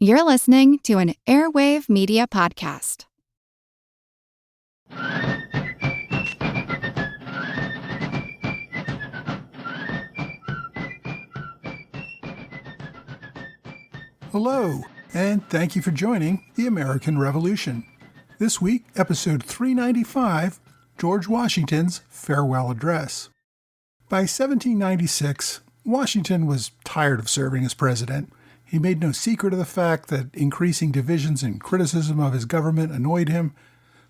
You're listening to an Airwave Media Podcast. Hello, and thank you for joining The American Revolution. This week, episode 395, George Washington's Farewell Address. By 1796, Washington was tired of serving as president. He made no secret of the fact that increasing divisions and criticism of his government annoyed him.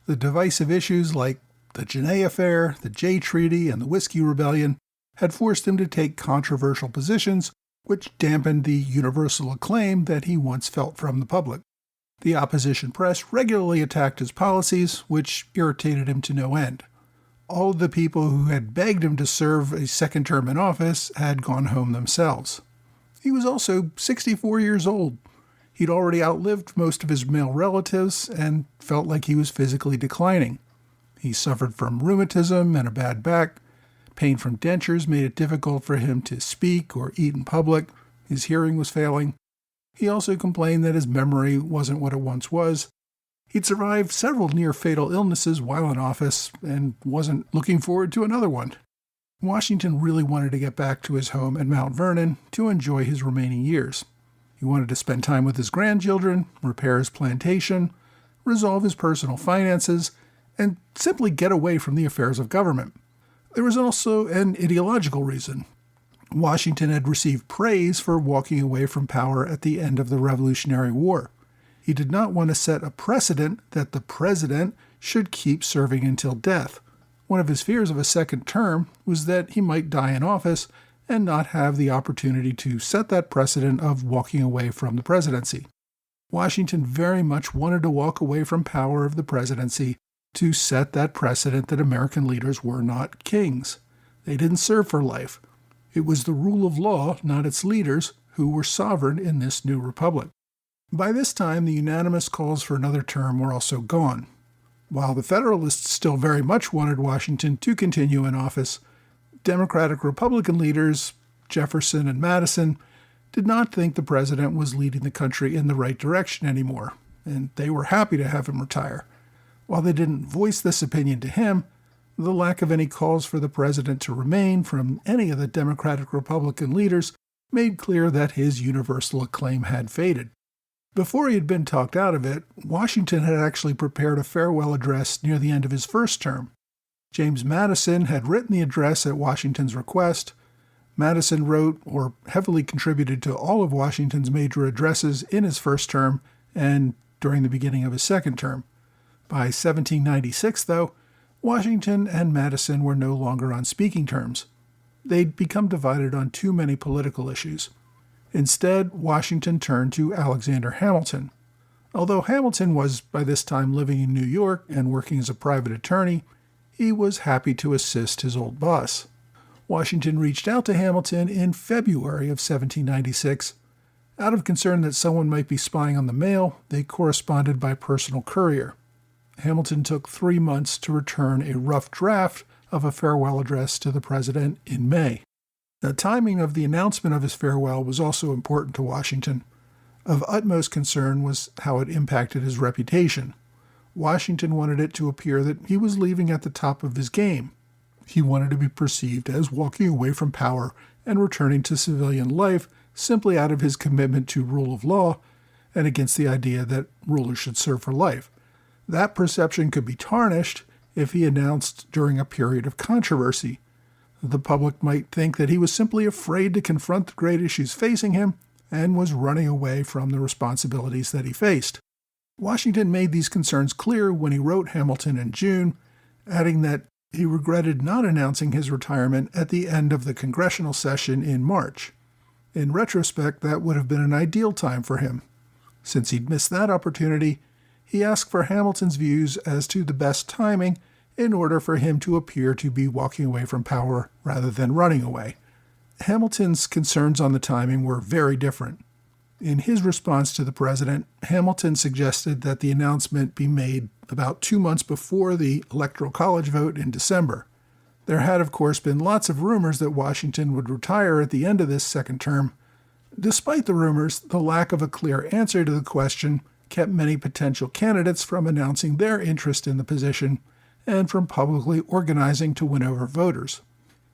The divisive issues like the Genet Affair, the Jay Treaty, and the Whiskey Rebellion had forced him to take controversial positions which dampened the universal acclaim that he once felt from the public. The opposition press regularly attacked his policies, which irritated him to no end. All of the people who had begged him to serve a second term in office had gone home themselves. He was also 64 years old. He'd already outlived most of his male relatives and felt like he was physically declining. He suffered from rheumatism and a bad back. Pain from dentures made it difficult for him to speak or eat in public. His hearing was failing. He also complained that his memory wasn't what it once was. He'd survived several near-fatal illnesses while in office and wasn't looking forward to another one. Washington really wanted to get back to his home at Mount Vernon to enjoy his remaining years. He wanted to spend time with his grandchildren, repair his plantation, resolve his personal finances, and simply get away from the affairs of government. There was also an ideological reason. Washington had received praise for walking away from power at the end of the Revolutionary War. He did not want to set a precedent that the president should keep serving until death. One of his fears of a second term was that he might die in office and not have the opportunity to set that precedent of walking away from the presidency. Washington very much wanted to walk away from power of the presidency to set that precedent that American leaders were not kings. They didn't serve for life. It was the rule of law, not its leaders, who were sovereign in this new republic. By this time, the unanimous calls for another term were also gone. While the Federalists still very much wanted Washington to continue in office, Democratic Republican leaders, Jefferson and Madison, did not think the president was leading the country in the right direction anymore, and they were happy to have him retire. While they didn't voice this opinion to him, the lack of any calls for the president to remain from any of the Democratic Republican leaders made clear that his universal acclaim had faded. Before he had been talked out of it, Washington had actually prepared a farewell address near the end of his first term. James Madison had written the address at Washington's request. Madison wrote or heavily contributed to all of Washington's major addresses in his first term and during the beginning of his second term. By 1796, though, Washington and Madison were no longer on speaking terms. They'd become divided on too many political issues. Instead, Washington turned to Alexander Hamilton. Although Hamilton was by this time living in New York and working as a private attorney, he was happy to assist his old boss. Washington reached out to Hamilton in February of 1796. Out of concern that someone might be spying on the mail, they corresponded by personal courier. Hamilton took 3 months to return a rough draft of a farewell address to the president in May. The timing of the announcement of his farewell was also important to Washington. Of utmost concern was how it impacted his reputation. Washington wanted it to appear that he was leaving at the top of his game. He wanted to be perceived as walking away from power and returning to civilian life simply out of his commitment to rule of law and against the idea that rulers should serve for life. That perception could be tarnished if he announced during a period of controversy. The public might think that he was simply afraid to confront the great issues facing him and was running away from the responsibilities that he faced. Washington made these concerns clear when he wrote Hamilton in June, adding that he regretted not announcing his retirement at the end of the congressional session in March. In retrospect, that would have been an ideal time for him. Since he'd missed that opportunity, he asked for Hamilton's views as to the best timing in order for him to appear to be walking away from power rather than running away. Hamilton's concerns on the timing were very different. In his response to the president, Hamilton suggested that the announcement be made about 2 months before the Electoral College vote in December. There had, of course, been lots of rumors that Washington would retire at the end of this second term. Despite the rumors, the lack of a clear answer to the question kept many potential candidates from announcing their interest in the position and from publicly organizing to win over voters.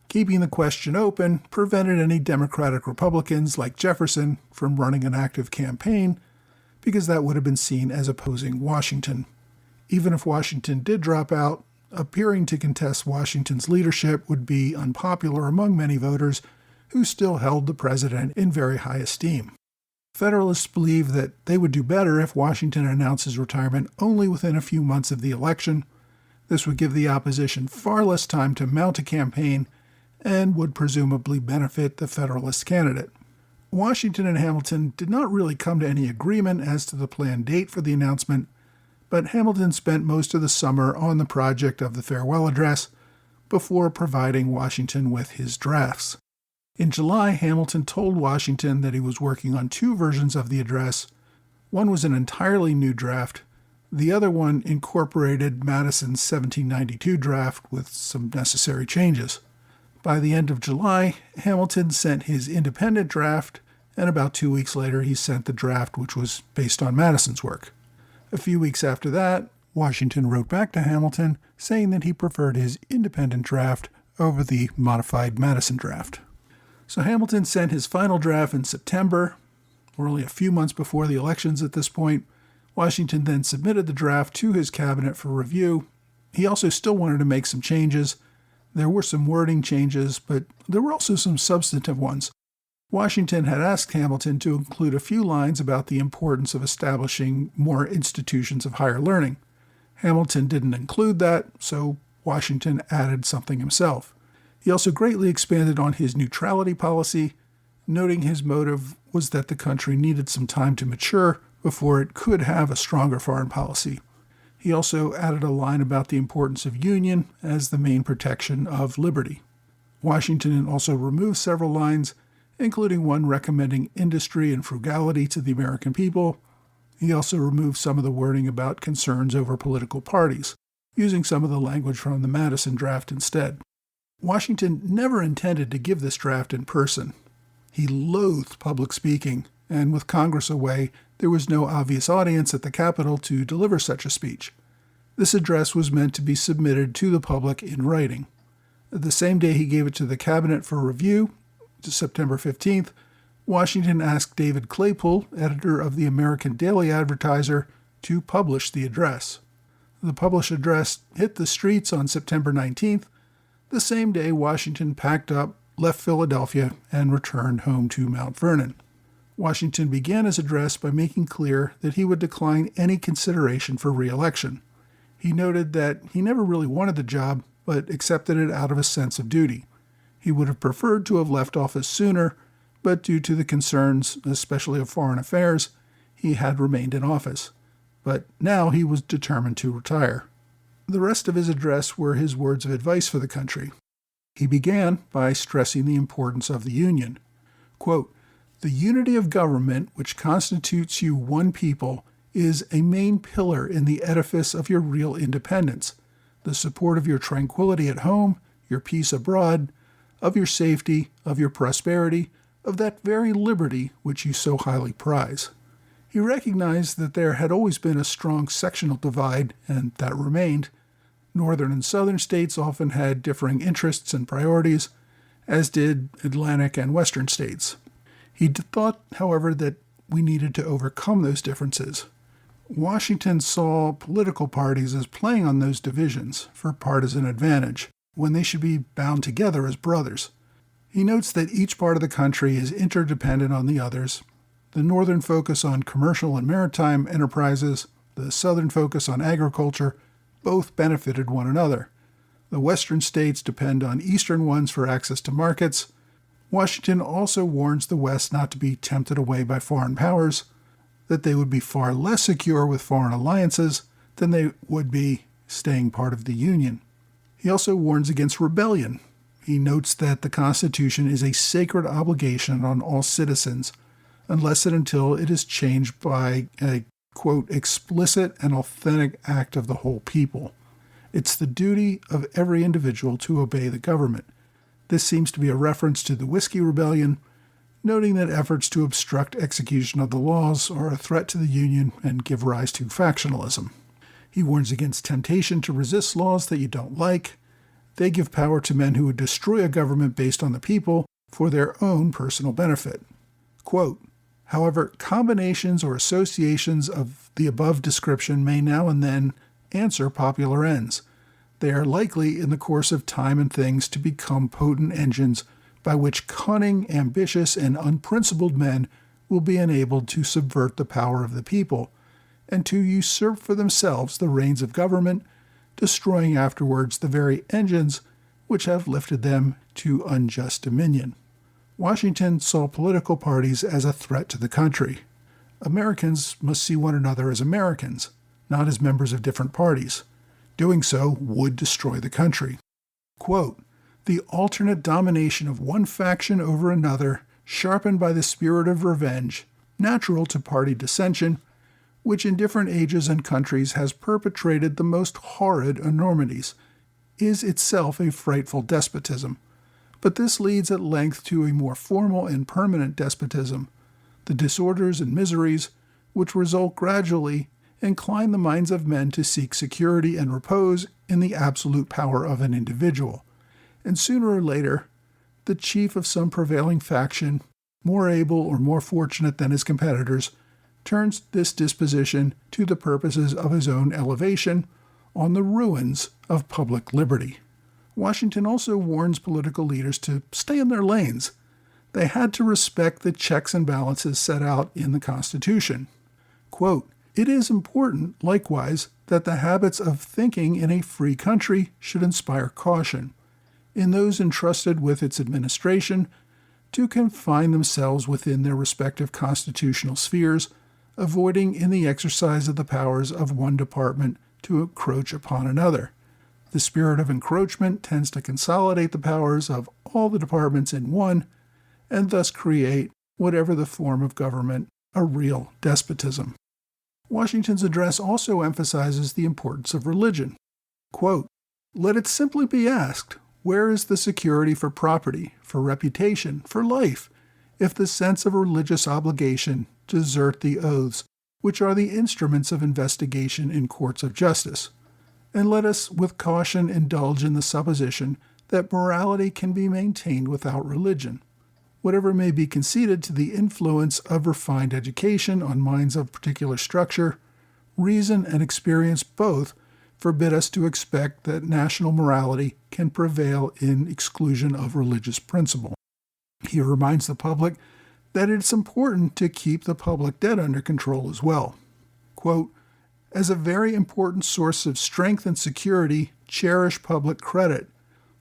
Keeping the question open prevented any Democratic Republicans like Jefferson from running an active campaign because that would have been seen as opposing Washington. Even if Washington did drop out, appearing to contest Washington's leadership would be unpopular among many voters who still held the president in very high esteem. Federalists believed that they would do better if Washington announced his retirement only within a few months of the election. This would give the opposition far less time to mount a campaign and would presumably benefit the Federalist candidate. Washington and Hamilton did not really come to any agreement as to the planned date for the announcement, but Hamilton spent most of the summer on the project of the farewell address before providing Washington with his drafts. In July, Hamilton told Washington that he was working on two versions of the address. One was an entirely new draft. The other one incorporated Madison's 1792 draft with some necessary changes. By the end of July, Hamilton sent his independent draft, and about 2 weeks later he sent the draft which was based on Madison's work. A few weeks after that, Washington wrote back to Hamilton saying that he preferred his independent draft over the modified Madison draft. So Hamilton sent his final draft in September. We're only a few months before the elections at this point. Washington then submitted the draft to his cabinet for review. He also still wanted to make some changes. There were some wording changes, but there were also some substantive ones. Washington had asked Hamilton to include a few lines about the importance of establishing more institutions of higher learning. Hamilton didn't include that, so Washington added something himself. He also greatly expanded on his neutrality policy, noting his motive was that the country needed some time to mature before it could have a stronger foreign policy. He also added a line about the importance of union as the main protection of liberty. Washington also removed several lines, including one recommending industry and frugality to the American people. He also removed some of the wording about concerns over political parties, using some of the language from the Madison draft instead. Washington never intended to give this draft in person. He loathed public speaking, and with Congress away, there was no obvious audience at the Capitol to deliver such a speech. This address was meant to be submitted to the public in writing. The same day he gave it to the cabinet for review, September 15th, Washington asked David Claypool, editor of the American Daily Advertiser, to publish the address. The published address hit the streets on September 19th. The same day, Washington packed up, left Philadelphia, and returned home to Mount Vernon. Washington began his address by making clear that he would decline any consideration for re-election. He noted that he never really wanted the job, but accepted it out of a sense of duty. He would have preferred to have left office sooner, but due to the concerns, especially of foreign affairs, he had remained in office. But now he was determined to retire. The rest of his address were his words of advice for the country. He began by stressing the importance of the Union. Quote, "The unity of government, which constitutes you one people, is a main pillar in the edifice of your real independence, the support of your tranquility at home, your peace abroad, of your safety, of your prosperity, of that very liberty which you so highly prize." He recognized that there had always been a strong sectional divide, and that remained. Northern and southern states often had differing interests and priorities, as did Atlantic and western states. He thought, however, that we needed to overcome those differences. Washington saw political parties as playing on those divisions for partisan advantage, when they should be bound together as brothers. He notes that each part of the country is interdependent on the others. The northern focus on commercial and maritime enterprises, the southern focus on agriculture, both benefited one another. The western states depend on eastern ones for access to markets. Washington also warns the West not to be tempted away by foreign powers, that they would be far less secure with foreign alliances than they would be staying part of the Union. He also warns against rebellion. He notes that the Constitution is a sacred obligation on all citizens, unless and until it is changed by a, quote, explicit and authentic act of the whole people. It's the duty of every individual to obey the government. This seems to be a reference to the Whiskey Rebellion. noting that efforts to obstruct execution of the laws are a threat to the Union and give rise to factionalism. He warns against temptation to resist laws that you don't like. They give power to men who would destroy a government based on the people for their own personal benefit. Quote, however, combinations or associations of the above description may now and then answer popular ends. They are likely in the course of time and things to become potent engines by which cunning, ambitious, and unprincipled men will be enabled to subvert the power of the people and to usurp for themselves the reins of government, destroying afterwards the very engines which have lifted them to unjust dominion. Washington saw political parties as a threat to the country. Americans must see one another as Americans, not as members of different parties. Doing so would destroy the country. Quote, the alternate domination of one faction over another, sharpened by the spirit of revenge, natural to party dissension, which in different ages and countries has perpetrated the most horrid enormities, is itself a frightful despotism. But this leads at length to a more formal and permanent despotism. The disorders and miseries, which result gradually, incline the minds of men to seek security and repose in the absolute power of an individual. And sooner or later, the chief of some prevailing faction, more able or more fortunate than his competitors, turns this disposition to the purposes of his own elevation on the ruins of public liberty. Washington also warns political leaders to stay in their lanes. They had to respect the checks and balances set out in the Constitution. Quote, it is important, likewise, that the habits of thinking in a free country should inspire caution in those entrusted with its administration to confine themselves within their respective constitutional spheres, avoiding in the exercise of the powers of one department to encroach upon another. The spirit of encroachment tends to consolidate the powers of all the departments in one, and thus create, whatever the form of government, a real despotism. Washington's address also emphasizes the importance of religion. Quote, let it simply be asked, where is the security for property, for reputation, for life, if the sense of religious obligation desert the oaths, which are the instruments of investigation in courts of justice? And let us with caution indulge in the supposition that morality can be maintained without religion. Whatever may be conceded to the influence of refined education on minds of particular structure, reason and experience both forbid us to expect that national morality can prevail in exclusion of religious principle. He reminds the public that it's important to keep the public debt under control as well. Quote, as a very important source of strength and security, cherish public credit.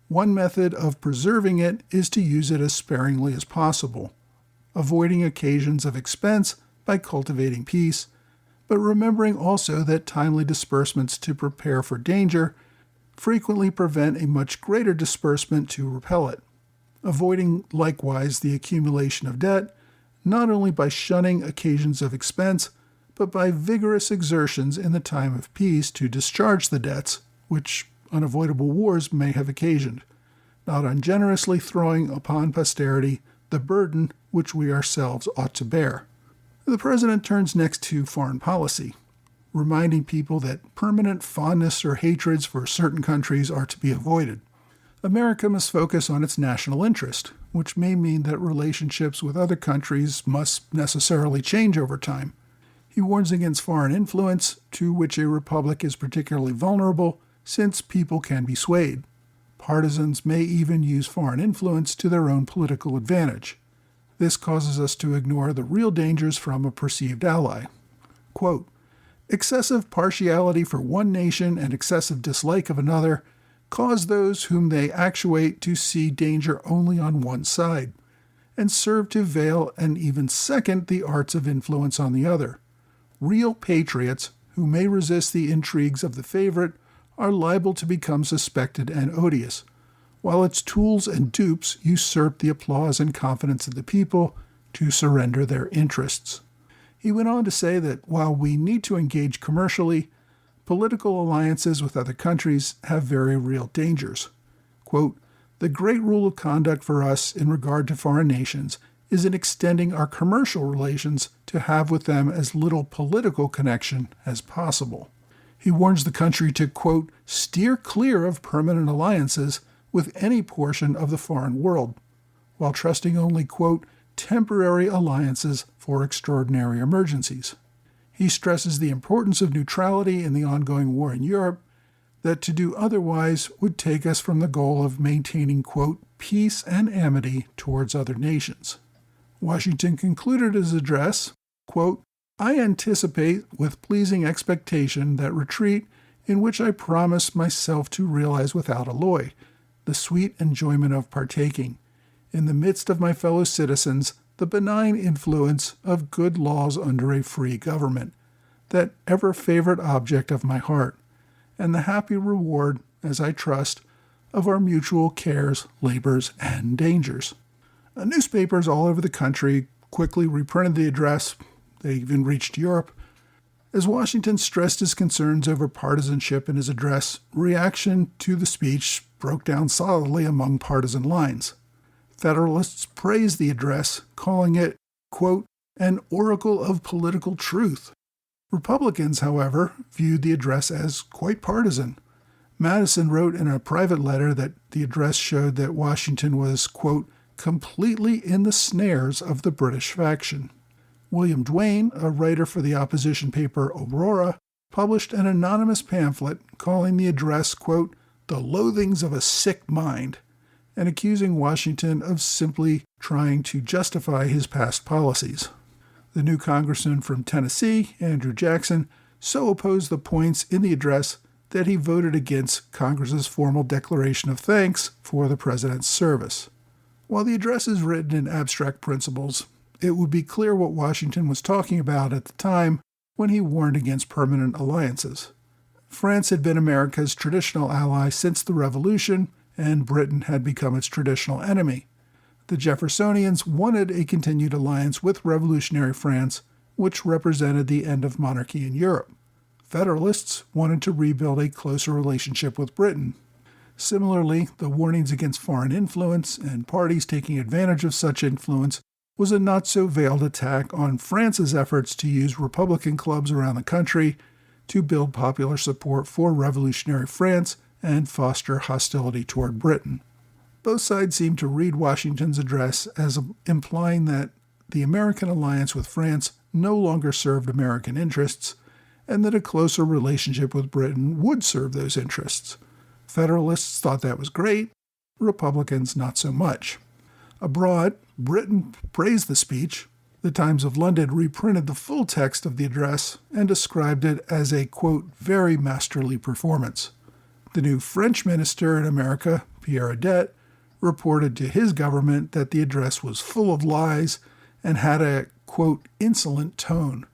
One method of preserving it is to use it as sparingly as possible, avoiding occasions of expense by cultivating peace, but remembering also that timely disbursements to prepare for danger frequently prevent a much greater disbursement to repel it, avoiding likewise the accumulation of debt, not only by shunning occasions of expense, but by vigorous exertions in the time of peace to discharge the debts which unavoidable wars may have occasioned, not ungenerously throwing upon posterity the burden which we ourselves ought to bear. The president turns next to foreign policy, reminding people that permanent fondness or hatreds for certain countries are to be avoided. America must focus on its national interest, which may mean that relationships with other countries must necessarily change over time. He warns against foreign influence, to which a republic is particularly vulnerable, since people can be swayed. Partisans may even use foreign influence to their own political advantage. This causes us to ignore the real dangers from a perceived ally. Quote, excessive partiality for one nation and excessive dislike of another cause those whom they actuate to see danger only on one side, and serve to veil and even second the arts of influence on the other. Real patriots, who may resist the intrigues of the favorite, are liable to become suspected and odious, while its tools and dupes usurp the applause and confidence of the people to surrender their interests. He went on to say that while we need to engage commercially, political alliances with other countries have very real dangers. Quote, the great rule of conduct for us in regard to foreign nations is in extending our commercial relations to have with them as little political connection as possible. He warns the country to, quote, steer clear of permanent alliances with any portion of the foreign world, while trusting only, quote, temporary alliances for extraordinary emergencies. He stresses the importance of neutrality in the ongoing war in Europe, that to do otherwise would take us from the goal of maintaining, quote, peace and amity towards other nations. Washington concluded his address, quote, I anticipate with pleasing expectation that retreat in which I promise myself to realize without alloy the sweet enjoyment of partaking, in the midst of my fellow citizens, the benign influence of good laws under a free government, that ever-favorite object of my heart, and the happy reward, as I trust, of our mutual cares, labors, and dangers. Newspapers all over the country quickly reprinted the address. They even reached Europe. As Washington stressed his concerns over partisanship in his address, reaction to the speech broke down solidly among partisan lines. Federalists praised the address, calling it, quote, an oracle of political truth. Republicans, however, viewed the address as quite partisan. Madison wrote in a private letter that the address showed that Washington was, quote, completely in the snares of the British faction. William Duane, a writer for the opposition paper Aurora, published an anonymous pamphlet calling the address, quote, the loathings of a sick mind, and accusing Washington of simply trying to justify his past policies. The new congressman from Tennessee, Andrew Jackson, so opposed the points in the address that he voted against Congress's formal declaration of thanks for the president's service. While the address is written in abstract principles, it would be clear what Washington was talking about at the time when he warned against permanent alliances. France had been America's traditional ally since the Revolution, and Britain had become its traditional enemy. The Jeffersonians wanted a continued alliance with revolutionary France, which represented the end of monarchy in Europe. Federalists wanted to rebuild a closer relationship with Britain. Similarly, the warnings against foreign influence and parties taking advantage of such influence was a not-so-veiled attack on France's efforts to use Republican clubs around the country to build popular support for revolutionary France and foster hostility toward Britain. Both sides seemed to read Washington's address as implying that the American alliance with France no longer served American interests, and that a closer relationship with Britain would serve those interests. Federalists thought that was great, Republicans not so much. Abroad, Britain praised the speech. The Times of London reprinted the full text of the address and described it as a, quote, very masterly performance. The new French minister in America, Pierre Adet, reported to his government that the address was full of lies and had a, quote, insolent tone,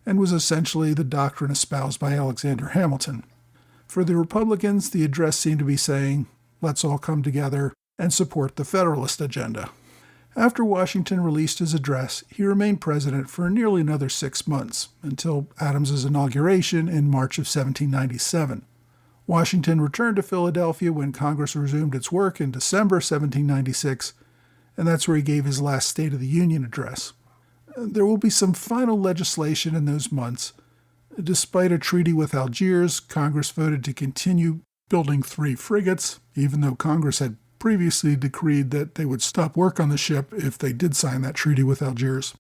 and was essentially the doctrine espoused by Alexander Hamilton. For the Republicans, the address seemed to be saying, let's all come together and support the Federalist agenda. After Washington released his address, he remained president for nearly another 6 months, until Adams's inauguration in March of 1797. Washington returned to Philadelphia when Congress resumed its work in December 1796, and that's where he gave his last State of the Union address. There will be some final legislation in those months. Despite a treaty with Algiers, Congress voted to continue building 3 frigates, even though Congress had previously decreed that they would stop work on the ship if they did sign that treaty with Algiers.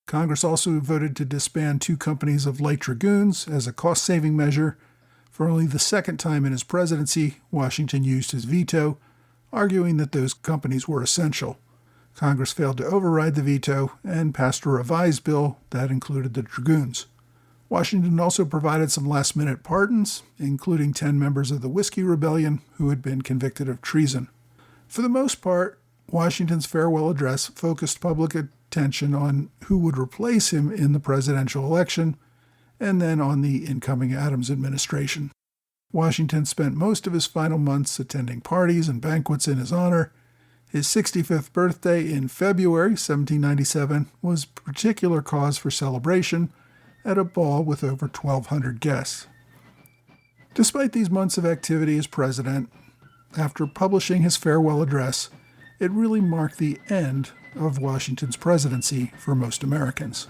Congress also voted to disband 2 companies of light dragoons as a cost-saving measure. For only the second time in his presidency, Washington used his veto, arguing that those companies were essential. Congress failed to override the veto and passed a revised bill that included the dragoons. Washington also provided some last-minute pardons, including 10 members of the Whiskey Rebellion who had been convicted of treason. For the most part, Washington's farewell address focused public attention on who would replace him in the presidential election, and then on the incoming Adams administration. Washington spent most of his final months attending parties and banquets in his honor. His 65th birthday in February 1797 was particular cause for celebration at a ball with over 1,200 guests. Despite these months of activity as president, after publishing his farewell address, It really marked the end of Washington's presidency for most Americans.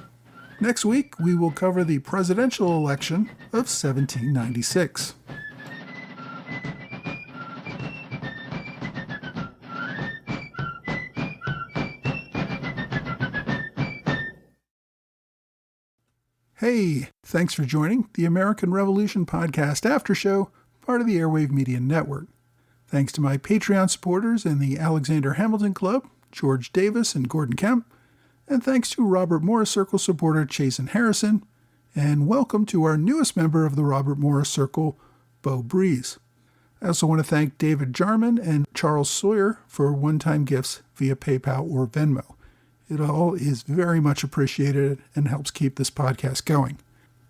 Next week, we will cover the presidential election of 1796. Hey, thanks for joining the American Revolution Podcast After Show, part of the Airwave Media Network. Thanks to my Patreon supporters in the Alexander Hamilton Club, George Davis and Gordon Kemp, and thanks to Robert Morris Circle supporter Chasen Harrison, and welcome to our newest member of the Robert Morris Circle, Bo Breeze. I also want to thank David Jarman and Charles Sawyer for one-time gifts via PayPal or Venmo. It all is very much appreciated and helps keep this podcast going.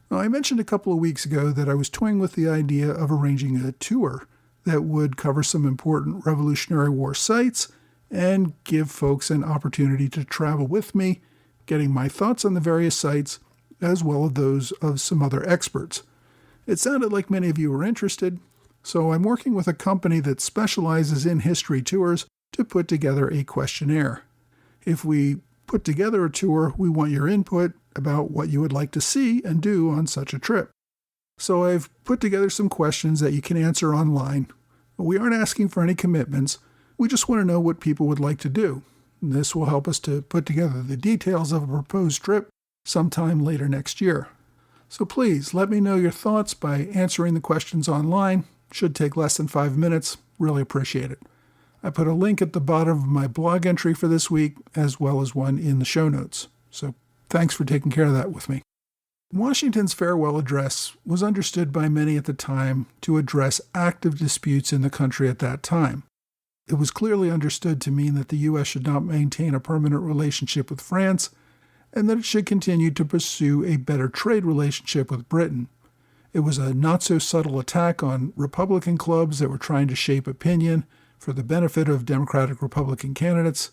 Now, I mentioned a couple of weeks ago that I was toying with the idea of arranging a tour that would cover some important Revolutionary War sites and give folks an opportunity to travel with me, getting my thoughts on the various sites, as well as those of some other experts. It sounded like many of you were interested, so I'm working with a company that specializes in history tours to put together a questionnaire. If we put together a tour, we want your input about what you would like to see and do on such a trip. So I've put together some questions that you can answer online. We aren't asking for any commitments. We just want to know what people would like to do. And this will help us to put together the details of a proposed trip sometime later next year. So please let me know your thoughts by answering the questions online. Should take less than 5 minutes. Really appreciate it. I put a link at the bottom of my blog entry for this week, as well as one in the show notes. So thanks for taking care of that with me. Washington's farewell address was understood by many at the time to address active disputes in the country at that time. It was clearly understood to mean that the U.S. should not maintain a permanent relationship with France, and that it should continue to pursue a better trade relationship with Britain. It was a not-so-subtle attack on Republican clubs that were trying to shape opinion for the benefit of Democratic-Republican candidates.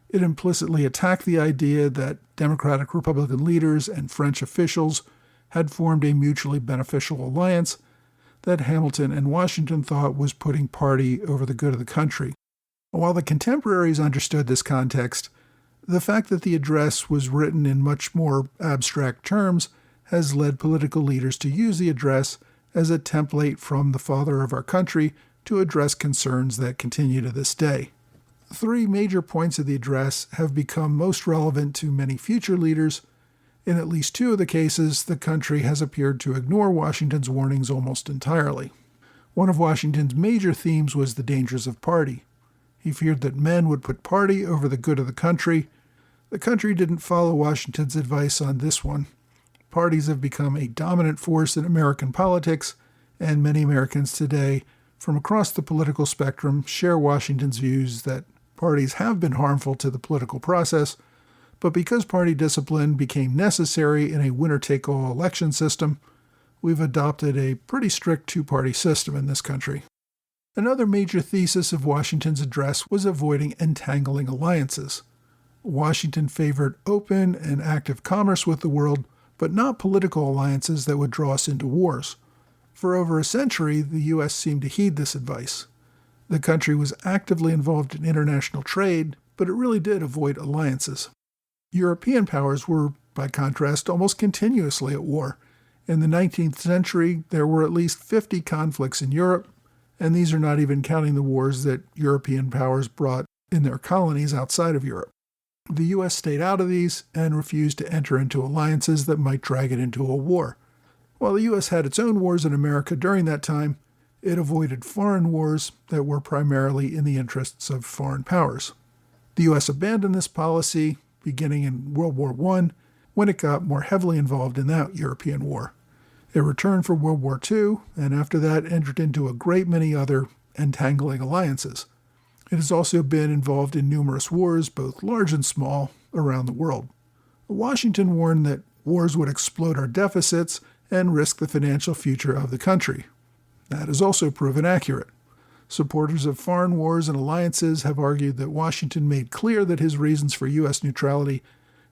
It implicitly attacked the idea that Democratic-Republican leaders and French officials had formed a mutually beneficial alliance that Hamilton and Washington thought was putting party over the good of the country. While the contemporaries understood this context, the fact that the address was written in much more abstract terms has led political leaders to use the address as a template from the father of our country to address concerns that continue to this day. 3 major points of the address have become most relevant to many future leaders. In at least 2 of the cases, the country has appeared to ignore Washington's warnings almost entirely. One of Washington's major themes was the dangers of party. He feared that men would put party over the good of the country. The country didn't follow Washington's advice on this one. Parties have become a dominant force in American politics, and many Americans today from across the political spectrum share Washington's views that parties have been harmful to the political process, but because party discipline became necessary in a winner-take-all election system, we've adopted a pretty strict 2-party system in this country. Another major thesis of Washington's address was avoiding entangling alliances. Washington favored open and active commerce with the world, but not political alliances that would draw us into wars. For over a century, the U.S. seemed to heed this advice. The country was actively involved in international trade, but it really did avoid alliances. European powers were, by contrast, almost continuously at war. In the 19th century, there were at least 50 conflicts in Europe, and these are not even counting the wars that European powers brought in their colonies outside of Europe. The U.S. stayed out of these and refused to enter into alliances that might drag it into a war. While the U.S. had its own wars in America during that time, it avoided foreign wars that were primarily in the interests of foreign powers. The U.S. abandoned this policy beginning in World War I when it got more heavily involved in that European war. It returned for World War II, and after that entered into a great many other entangling alliances. It has also been involved in numerous wars, both large and small, around the world. Washington warned that wars would explode our deficits and risk the financial future of the country. That has also proven accurate. Supporters of foreign wars and alliances have argued that Washington made clear that his reasons for U.S. neutrality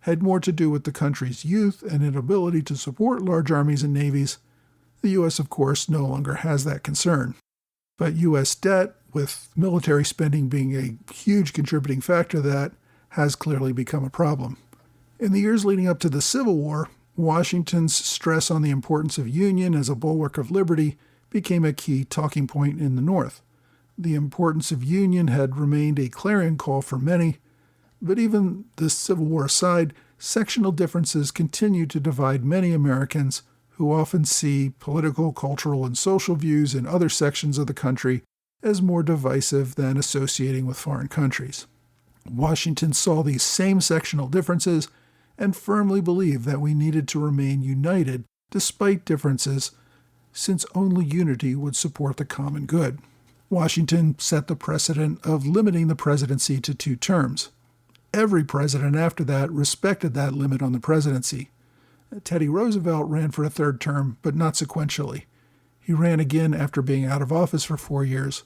had more to do with the country's youth and inability to support large armies and navies. The U.S., of course, no longer has that concern. But U.S. debt, with military spending being a huge contributing factor that has clearly become a problem. In the years leading up to the Civil War, Washington's stress on the importance of union as a bulwark of liberty became a key talking point in the North. The importance of union had remained a clarion call for many, but even the Civil War aside, sectional differences continue to divide many Americans who often see political, cultural, and social views in other sections of the country as more divisive than associating with foreign countries. Washington saw these same sectional differences and firmly believed that we needed to remain united despite differences, since only unity would support the common good. Washington set the precedent of limiting the presidency to 2 terms. Every president after that respected that limit on the presidency. Teddy Roosevelt ran for a 3rd term, but not sequentially. He ran again after being out of office for 4 years.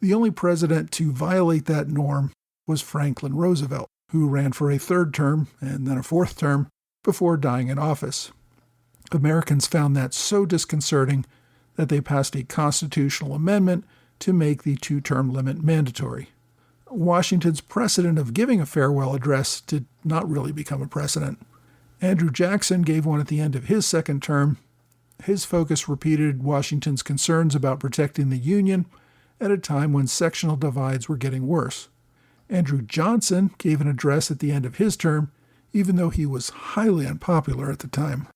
The only president to violate that norm was Franklin Roosevelt, who ran for a 3rd term and then a 4th term before dying in office. Americans found that so disconcerting that they passed a constitutional amendment to make the 2-term limit mandatory. Washington's precedent of giving a farewell address did not really become a precedent. Andrew Jackson gave one at the end of his 2nd term. His focus repeated Washington's concerns about protecting the Union at a time when sectional divides were getting worse. Andrew Johnson gave an address at the end of his term, even though he was highly unpopular at the time.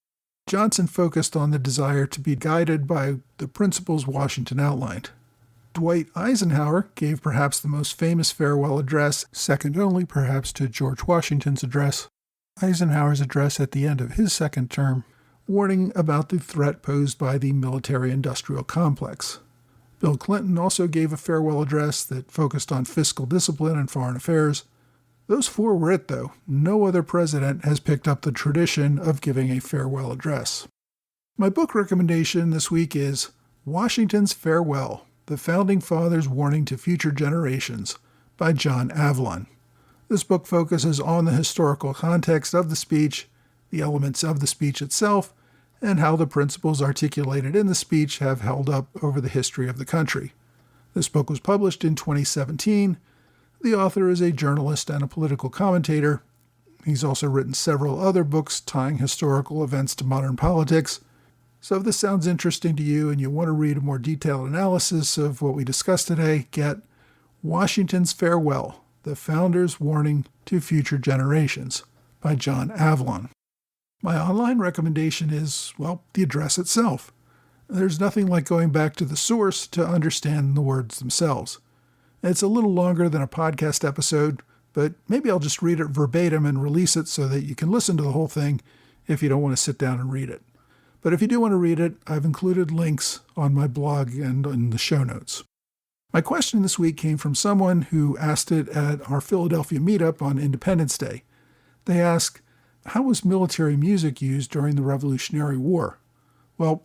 Johnson focused on the desire to be guided by the principles Washington outlined. Dwight Eisenhower gave perhaps the most famous farewell address, second only perhaps to George Washington's address. Eisenhower's address at the end of his 2nd term, warning about the threat posed by the military-industrial complex. Bill Clinton also gave a farewell address that focused on fiscal discipline and foreign affairs. Those 4 were it, though. No other president has picked up the tradition of giving a farewell address. My book recommendation this week is Washington's Farewell, The Founding Fathers' Warning to Future Generations by John Avlon. This book focuses on the historical context of the speech, the elements of the speech itself, and how the principles articulated in the speech have held up over the history of the country. This book was published in 2017. The author is a journalist and a political commentator. He's also written several other books tying historical events to modern politics. So if this sounds interesting to you and you want to read a more detailed analysis of what we discussed today, get Washington's Farewell, The Founders' Warning to Future Generations by John Avlon. My online recommendation is, well, the address itself. There's nothing like going back to the source to understand the words themselves. It's a little longer than a podcast episode, but maybe I'll just read it verbatim and release it so that you can listen to the whole thing if you don't want to sit down and read it. But if you do want to read it, I've included links on my blog and in the show notes. My question this week came from someone who asked it at our Philadelphia meetup on Independence Day. They asked, how was military music used during the Revolutionary War? Well,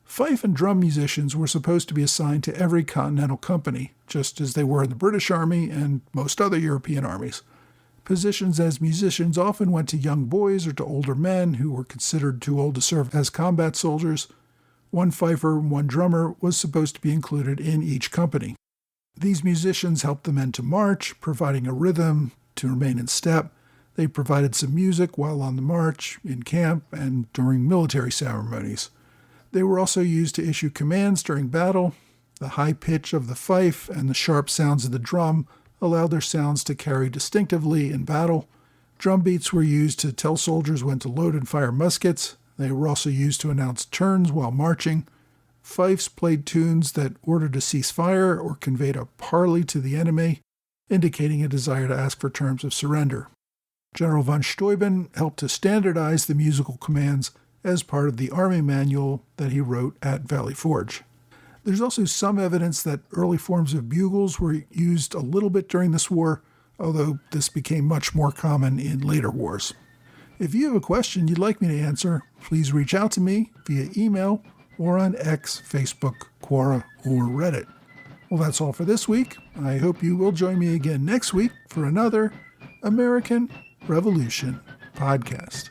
fife and drum musicians were supposed to be assigned to every continental company, just as they were in the British Army and most other European armies. Positions as musicians often went to young boys or to older men who were considered too old to serve as combat soldiers. One fifer and one drummer was supposed to be included in each company. These musicians helped the men to march, providing a rhythm to remain in step. They provided some music while on the march, in camp, and during military ceremonies. They were also used to issue commands during battle. The high pitch of the fife and the sharp sounds of the drum allowed their sounds to carry distinctively in battle. Drum beats were used to tell soldiers when to load and fire muskets. They were also used to announce turns while marching. Fifes played tunes that ordered a ceasefire or conveyed a parley to the enemy, indicating a desire to ask for terms of surrender. General von Steuben helped to standardize the musical commands as part of the Army manual that he wrote at Valley Forge. There's also some evidence that early forms of bugles were used a little bit during this war, although this became much more common in later wars. If you have a question you'd like me to answer, please reach out to me via email or on X, Facebook, Quora, or Reddit. Well, that's all for this week. I hope you will join me again next week for another American Revolution podcast.